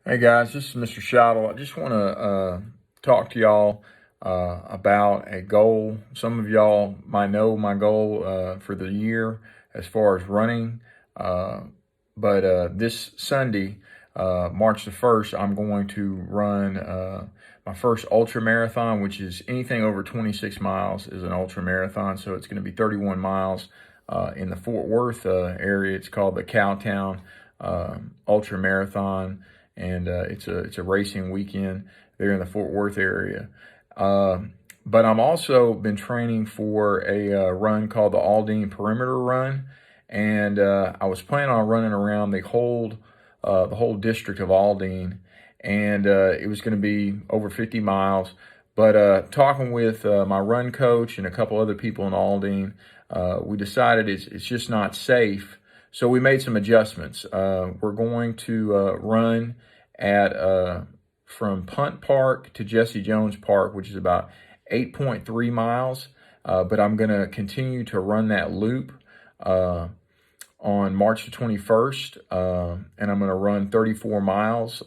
Hey guys, this is Mr. Shottle. I just want to talk to y'all about a goal. Some of y'all might know my goal for the year as far as running. Uh, but this Sunday, March the 1st, I'm going to run my first ultra marathon, which is anything over 26 miles is an ultra marathon. So it's going to be 31 miles in the Fort Worth area. It's called the Cowtown Ultra Marathon, and it's a racing weekend there in the Fort Worth area. Uh, but I'm also been training for a run called the Aldine Perimeter Run, and I was planning on running around the whole district of Aldine, and it was going to be over 50 miles. But talking with my run coach and a couple other people in Aldine, we decided it's just not safe. So we made some adjustments. We're going to run at from Punt Park to Jesse Jones Park, which is about 8.3 miles. But I'm going to continue to run that loop on March the 21st, and I'm going to run 34 miles.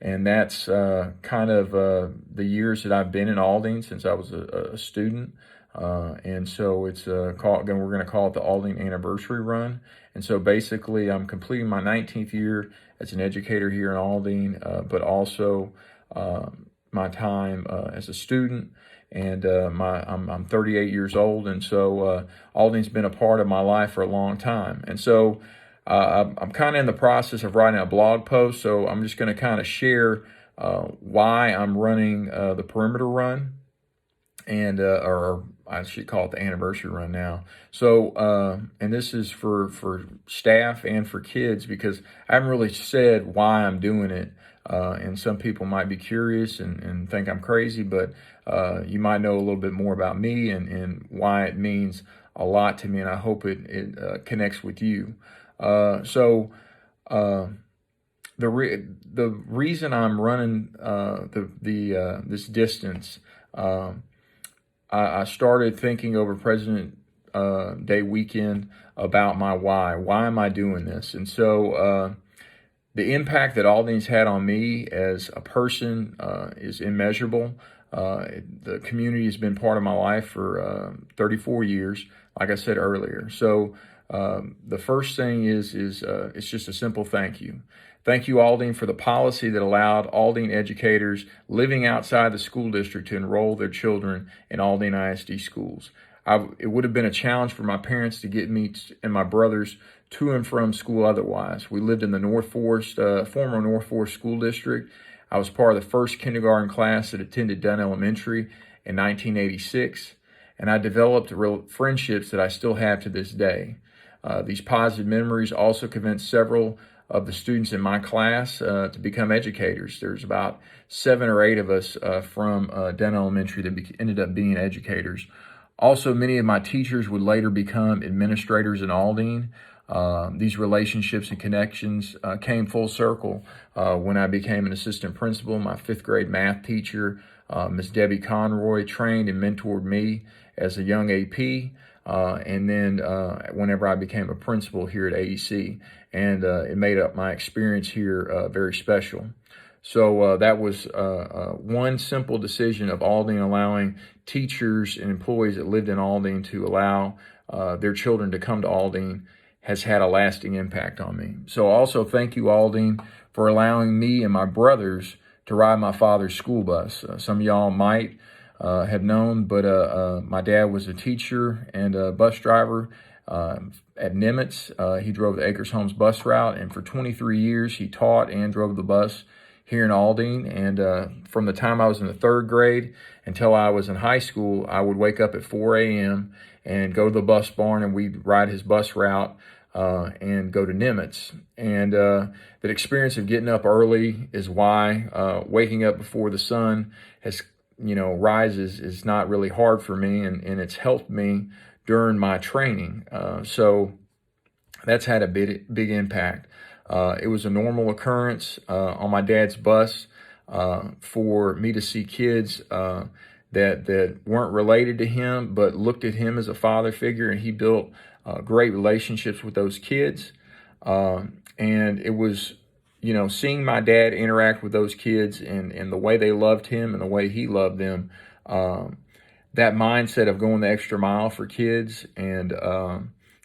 And that's kind of the years that I've been in Aldine since I was a student. And so it's we're going to call it the Aldine Anniversary Run. And so basically, I'm completing my 19th year as an educator here in Aldine, but also my time as a student. And I'm 38 years old, and so Aldine's been a part of my life for a long time. And so I'm kind of in the process of writing a blog post, so I'm just going to kind of share why I'm running the Perimeter Run, and or I should call it the Anniversary Run now. So, and this is for staff and for kids, because I haven't really said why I'm doing it. And some people might be curious and think I'm crazy, but you might know a little bit more about me and why it means a lot to me, and I hope it connects with you. So the reason I'm running this distance, I started thinking over President Day weekend about my why. Why am I doing this? And so the impact that Aldine's had on me as a person is immeasurable. The community has been part of my life for 34 years, like I said earlier. So the first thing is it's just a simple thank you. Thank you, Aldine, for the policy that allowed Aldine educators living outside the school district to enroll their children in Aldine ISD schools. It would have been a challenge for my parents to get me and my brothers to and from school otherwise. We lived in the former North Forest School District. I was part of the first kindergarten class that attended Dunn Elementary in 1986, and I developed friendships that I still have to this day. These positive memories also convinced several of the students in my class to become educators. There's about 7 or 8 of us from Dunn Elementary that ended up being educators. Also, many of my teachers would later become administrators in Aldine. These relationships and connections came full circle when I became an assistant principal. My 5th grade math teacher, Miss Debbie Conroy, trained and mentored me as a young AP. And then whenever I became a principal here at AEC, and it made up my experience here very special. So that was one simple decision of Aldine allowing teachers and employees that lived in Aldine to allow their children to come to Aldine has had a lasting impact on me. So also thank you, Aldine, for allowing me and my brothers to ride my father's school bus. Some of y'all might have known, but my dad was a teacher and a bus driver at Nimitz. He drove the Acres Homes bus route, and for 23 years he taught and drove the bus here in Aldine. And from the time I was in the 3rd grade until I was in high school, I would wake up at 4 a.m. and go to the bus barn, and we'd ride his bus route and go to Nimitz. And that experience of getting up early is why waking up before the sun rises is not really hard for me, and it's helped me during my training. So that's had a big impact. It was a normal occurrence on my dad's bus for me to see kids that weren't related to him, but looked at him as a father figure, and he built great relationships with those kids. And it was seeing my dad interact with those kids and the way they loved him and the way he loved them, that mindset of going the extra mile for kids and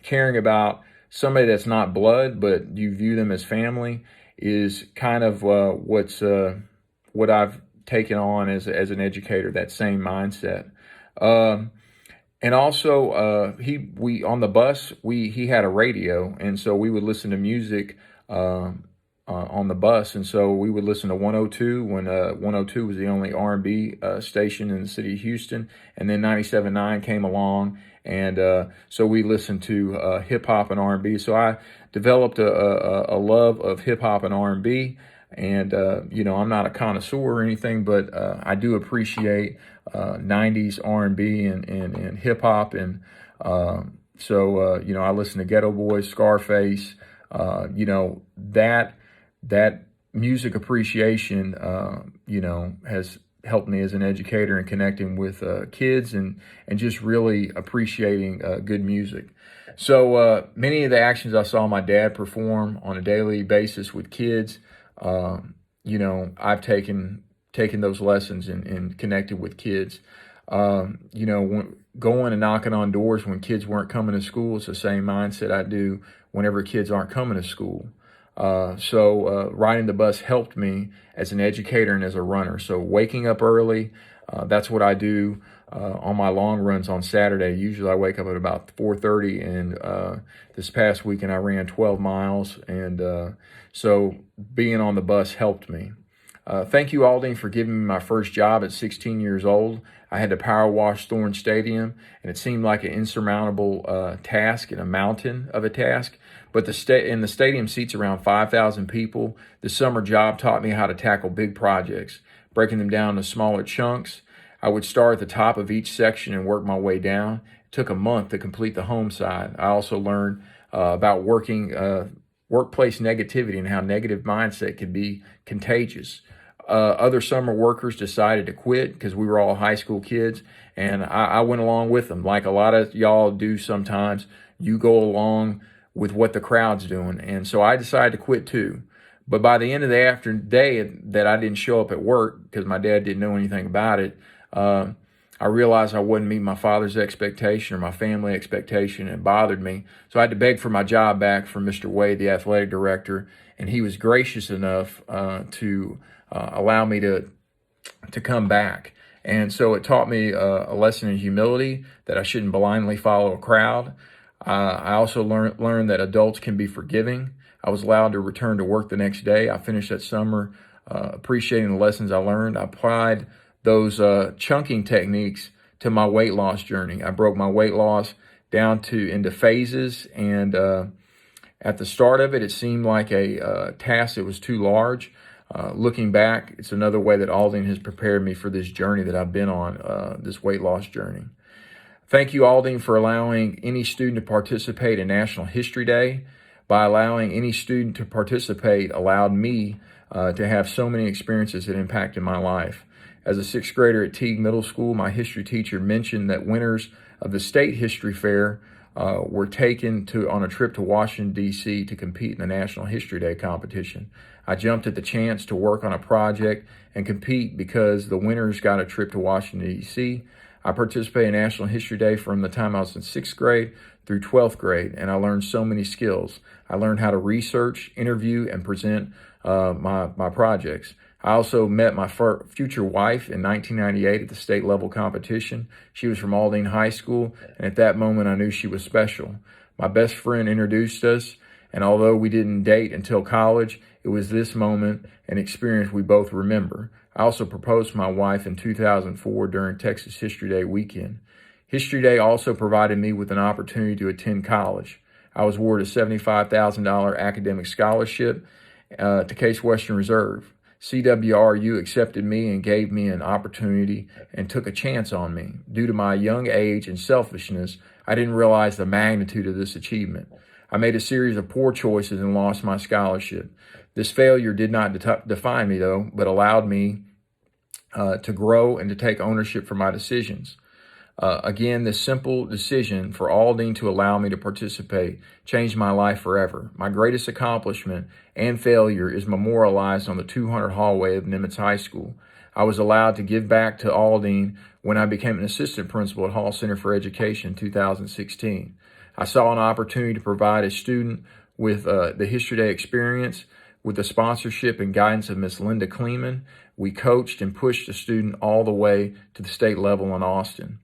caring about somebody that's not blood, but you view them as family is kind of what I've taken on as an educator, that same mindset. Um, and also, we on the bus, he had a radio, and so we would listen to music on the bus, and so we would listen to 102 when 102 was the only R&B station in the city of Houston, and then 97.9 came along, and so we listened to hip hop and R&B. So I developed a love of hip hop and R&B. And, I'm not a connoisseur or anything, but I do appreciate 90s R&B and hip hop. And I listen to Ghetto Boys, Scarface, that music appreciation, has helped me as an educator in connecting with kids and just really appreciating good music. So many of the actions I saw my dad perform on a daily basis with kids, I've taken those lessons and connected with kids. Going and knocking on doors when kids weren't coming to school, it's the same mindset I do whenever kids aren't coming to school. Riding the bus helped me as an educator and as a runner. So waking up early, that's what I do on my long runs on Saturday. Usually I wake up at about 4:30, and this past weekend I ran 12 miles, and so being on the bus helped me. Thank you, Aldine, for giving me my first job at 16 years old. I had to power wash Thorne Stadium, and it seemed like an insurmountable task and a mountain of a task. But the stadium seats around 5,000 people. The summer job taught me how to tackle big projects, breaking them down into smaller chunks. I would start at the top of each section and work my way down. It took a month to complete the home side. I also learned about workplace negativity and how negative mindset can be contagious. Other summer workers decided to quit because we were all high school kids, and I went along with them. Like a lot of y'all do sometimes, you go along with what the crowd's doing. And so I decided to quit too. But by the end of the day that I didn't show up at work because my dad didn't know anything about it, I realized I wasn't meeting my father's expectation or my family expectation, and it bothered me. So I had to beg for my job back from Mr. Wade, the athletic director, and he was gracious enough to allow me to come back. And so it taught me a lesson in humility, that I shouldn't blindly follow a crowd. I also learned that adults can be forgiving. I was allowed to return to work the next day. I finished that summer appreciating the lessons I learned. I applied those chunking techniques to my weight loss journey. I broke my weight loss down into phases, and at the start of it, it seemed like a task that was too large. Looking back, it's another way that Aldine has prepared me for this journey that I've been on, this weight loss journey. Thank you, Aldine, for allowing any student to participate in National History Day. By allowing any student to participate allowed me to have so many experiences that impacted my life. As a sixth grader at Teague Middle School, my history teacher mentioned that winners of the state history fair were taken on a trip to Washington, D.C. to compete in the National History Day competition. I jumped at the chance to work on a project and compete because the winners got a trip to Washington, D.C. I participated in National History Day from the time I was in 6th grade through 12th grade, and I learned so many skills. I learned how to research, interview, and present my projects. I also met my future wife in 1998 at the state level competition. She was from Aldine High School, and at that moment I knew she was special. My best friend introduced us, and although we didn't date until college, it was this moment and experience we both remember. I also proposed to my wife in 2004 during Texas History Day weekend. History Day also provided me with an opportunity to attend college. I was awarded a $75,000 academic scholarship to Case Western Reserve. CWRU accepted me and gave me an opportunity and took a chance on me. Due to my young age and selfishness, I didn't realize the magnitude of this achievement. I made a series of poor choices and lost my scholarship. This failure did not define me, though, but allowed me to grow and to take ownership for my decisions. Again, this simple decision for Aldine to allow me to participate changed my life forever. My greatest accomplishment and failure is memorialized on the 200 hallway of Nimitz High School. I was allowed to give back to Aldine when I became an assistant principal at Hall Center for Education in 2016. I saw an opportunity to provide a student with the History Day experience. With the sponsorship and guidance of Miss Linda Kleeman, we coached and pushed the student all the way to the state level in Austin.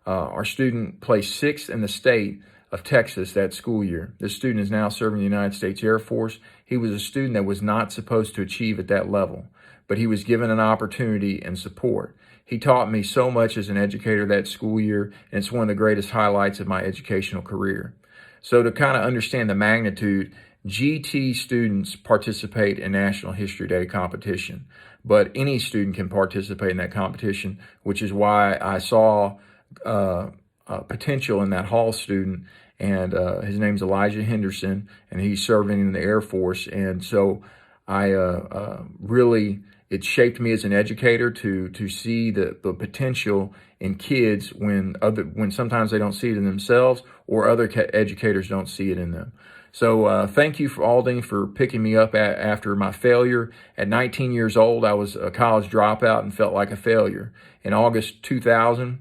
Our student placed 6th in the state of Texas that school year. This student is now serving the United States Air Force. He was a student that was not supposed to achieve at that level, but he was given an opportunity and support. He taught me so much as an educator that school year, and it's one of the greatest highlights of my educational career. So to kind of understand the magnitude, GT students participate in National History Day competition, but any student can participate in that competition, which is why I saw potential in that Hall student, and his name's Elijah Henderson, and he's serving in the Air Force. And so I really, it shaped me as an educator to see the potential in kids when sometimes they don't see it in themselves, or other educators don't see it in them. So thank you for Aldine for picking me up after my failure. At 19 years old, I was a college dropout and felt like a failure. In August 2000,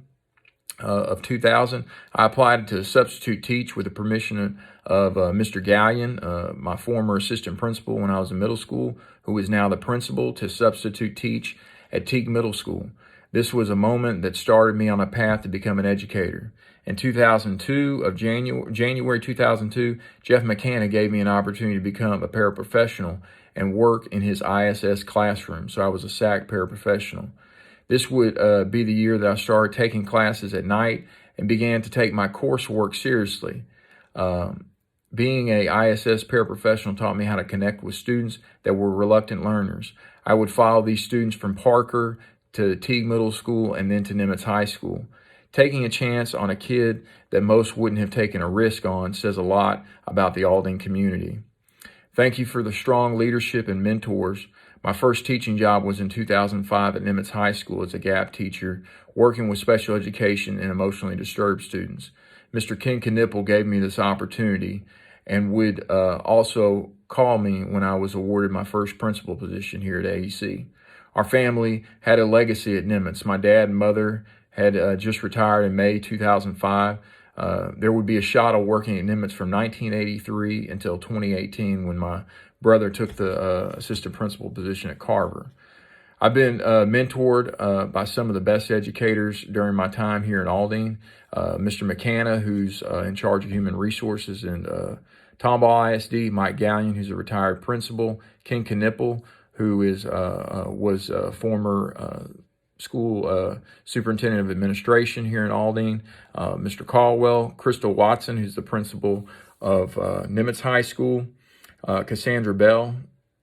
I applied to substitute teach with the permission of Mr. Gallion, my former assistant principal when I was in middle school, who is now the principal, to substitute teach at Teague Middle School. This was a moment that started me on a path to become an educator. In 2002, January 2002, Jeff McCanna gave me an opportunity to become a paraprofessional and work in his ISS classroom. So I was a SAC paraprofessional. This would be the year that I started taking classes at night and began to take my coursework seriously. Being a ISS paraprofessional taught me how to connect with students that were reluctant learners. I would follow these students from Parker to Teague Middle School and then to Nimitz High School. Taking a chance on a kid that most wouldn't have taken a risk on says a lot about the Aldine community. Thank you for the strong leadership and mentors. My first teaching job was in 2005 at Nimitz High School as a gap teacher, working with special education and emotionally disturbed students. Mr. Ken Knipple gave me this opportunity and would also call me when I was awarded my first principal position here at AEC. Our family had a legacy at Nimitz. My dad and mother had just retired in May 2005. There would be a shuttle working at Nimitz from 1983 until 2018 when my brother took the assistant principal position at Carver. I've been mentored by some of the best educators during my time here in Aldine. Mr. McCanna, who's in charge of human resources in Tomball ISD, Mike Gallion, who's a retired principal, Ken Knipple, who was a former school superintendent of administration here in Aldine, Mr. Caldwell, Crystal Watson, who's the principal of Nimitz High School, Cassandra Bell,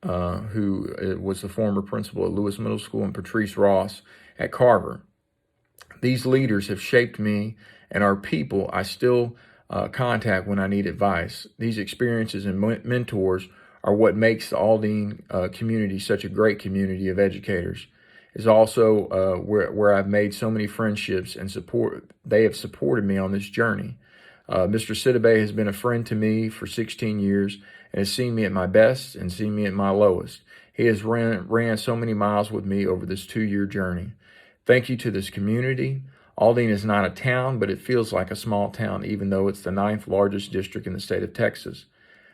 who was the former principal at Lewis Middle School, and Patrice Ross at Carver. These leaders have shaped me and are people I still contact when I need advice. These experiences and mentors are what makes the Aldine community such a great community of educators. Is also where I've made so many friendships and they have supported me on this journey. Mr. Sidibe has been a friend to me for 16 years and has seen me at my best and seen me at my lowest. He has ran so many miles with me over this 2-year journey. Thank you to this community. Aldine is not a town, but it feels like a small town, even though it's the 9th largest district in the state of Texas.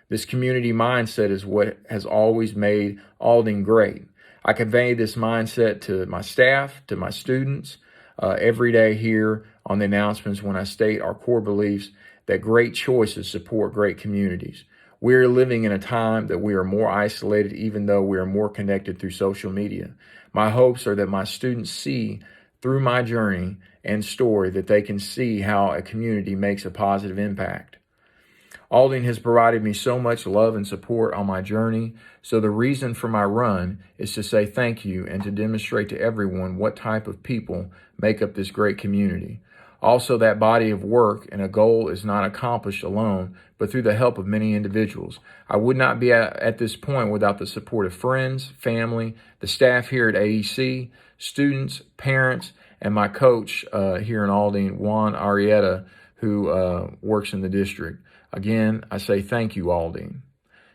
This community mindset is what has always made Aldine great. I convey this mindset to my staff, to my students, every day here on the announcements when I state our core beliefs that great choices support great communities. We are living in a time that we are more isolated, even though we are more connected through social media. My hopes are that my students see through my journey and story that they can see how a community makes a positive impact. Aldine has provided me so much love and support on my journey, so the reason for my run is to say thank you and to demonstrate to everyone what type of people make up this great community. Also, that body of work and a goal is not accomplished alone, but through the help of many individuals. I would not be at this point without the support of friends, family, the staff here at AEC, students, parents, and my coach here in Aldine, Juan Arrieta, who works in the district. Again, I say thank you, Aldine.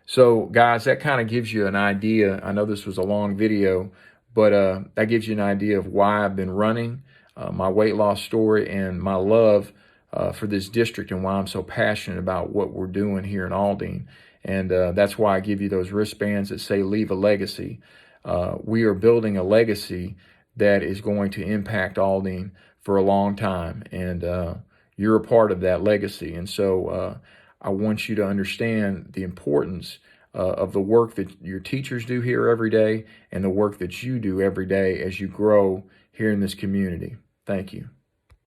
So, guys, that kind of gives you an idea. I know this was a long video, but that gives you an idea of why I've been running, my weight loss story, and my love for this district, and why I'm so passionate about what we're doing here in Aldine. And that's why I give you those wristbands that say leave a legacy. We are building a legacy that is going to impact Aldine for a long time. And you're a part of that legacy. And so I want you to understand the importance of the work that your teachers do here every day and the work that you do every day as you grow here in this community. Thank you.